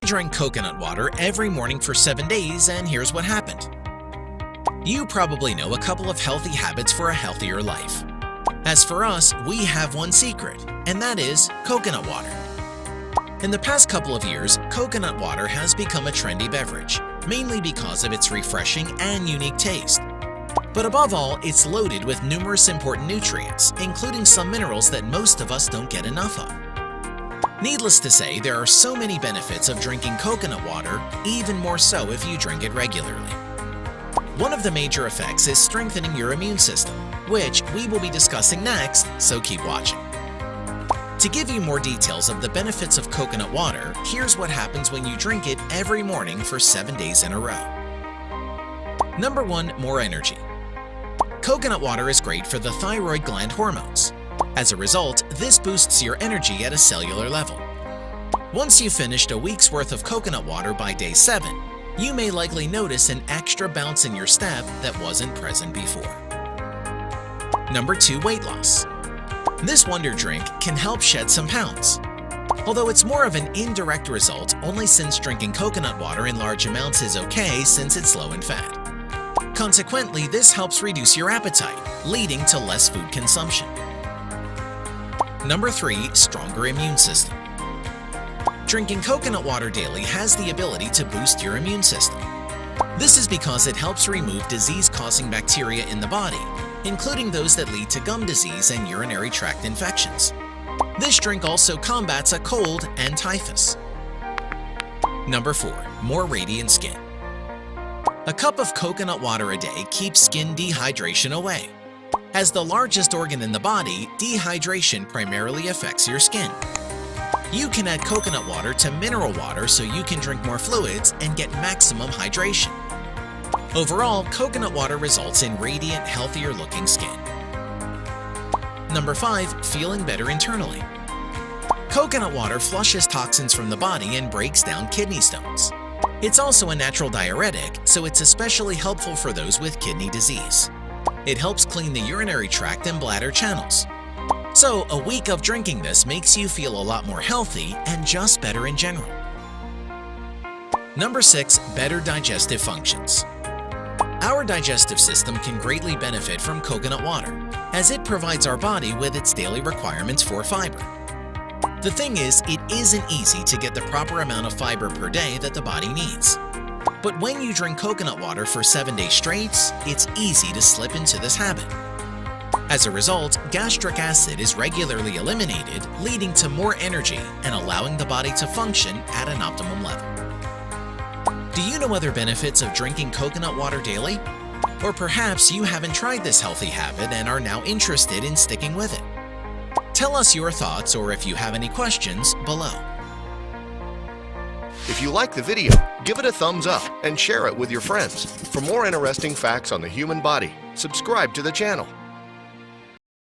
drank coconut water every morning for 7 days, and here's what happened. You probably know a couple of healthy habits for a healthier life. As for us, we have one secret, and that is coconut water. In the past couple of years, coconut water has become a trendy beverage, mainly because of its refreshing and unique taste. But above all, it's loaded with numerous important nutrients, including some minerals that most of us don't get enough of. Needless to say, there are so many benefits of drinking coconut water, even more so if you drink it regularly. One of the major effects is strengthening your immune system, which we will be discussing next, so keep watching. To give you more details of the benefits of coconut water, here's what happens when you drink it every morning for 7 days in a row. Number 1. More energy. Coconut water is great for the thyroid gland hormones. As a result, this boosts your energy at a cellular level. Once you've finished a week's worth of coconut water by day 7, you may likely notice an extra bounce in your step that wasn't present before. Number 2. Weight loss. This wonder drink can help shed some pounds. Although it's more of an indirect result only since drinking coconut water in large amounts is okay since it's low in fat. Consequently, this helps reduce your appetite, leading to less food consumption. Number 3. Stronger immune system. Drinking coconut water daily has the ability to boost your immune system. This is because it helps remove disease-causing bacteria in the body, including those that lead to gum disease and urinary tract infections. This drink also combats a cold and typhus. Number 4. More radiant skin. A cup of coconut water a day keeps skin dehydration away. As the largest organ in the body, dehydration primarily affects your skin. You can add coconut water to mineral water so you can drink more fluids and get maximum hydration. Overall, coconut water results in radiant, healthier-looking skin. Number 5. Feeling better internally. Coconut water flushes toxins from the body and breaks down kidney stones. It's also a natural diuretic, so it's especially helpful for those with kidney disease. It helps clean the urinary tract and bladder channels. So, a week of drinking this makes you feel a lot more healthy and just better in general. Number 6. Better digestive functions. Our digestive system can greatly benefit from coconut water, as it provides our body with its daily requirements for fiber. The thing is, it isn't easy to get the proper amount of fiber per day that the body needs. But when you drink coconut water for 7 days straight, it's easy to slip into this habit. As a result, gastric acid is regularly eliminated, leading to more energy and allowing the body to function at an optimum level. Do you know other benefits of drinking coconut water daily? Or perhaps you haven't tried this healthy habit and are now interested in sticking with it. Tell us your thoughts, or if you have any questions, below. If you like the video, give it a thumbs up and share it with your friends. For more interesting facts on the human body, subscribe to the channel.